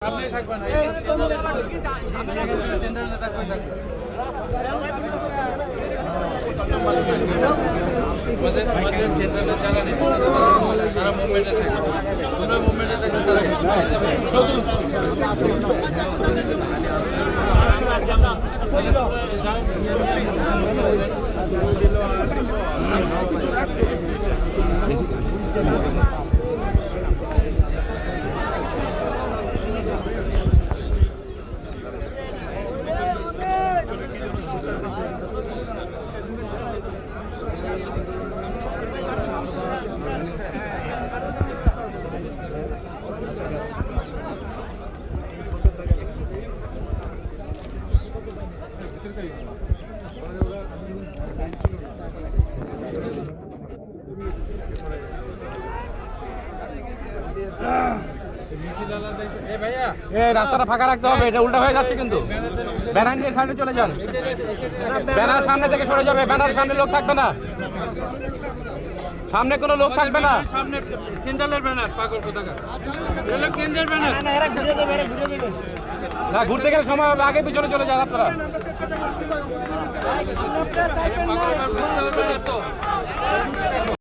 আপনি থাকবেন না সেন্ট্রাল নেতা কই থাকবে আমাদের সেন্ট্রালে যারা নেই তারা মুভমেন্টে থাকে তোমরা মুভমেন্টে থাকলে রাস্তাটা ফাঁকা রাখতে হবে, এটা উল্টা হয়ে যাচ্ছে কিন্তু। ব্যানার নিয়ে সামনে চলে যান, ব্যানার সামনে থেকে সরে যাবে, ব্যানার সামনে লোক থাকবে না, সামনে কোনো লোক থাকবে না। সামনে সেন্ট্রালের ব্যানার পাগল কোথাকার, এটা কেন্দ্রের ব্যানার না, ঘুরতে গেলে সময় হবে, আগে পিছনে চলে যান আপনারা। পাগল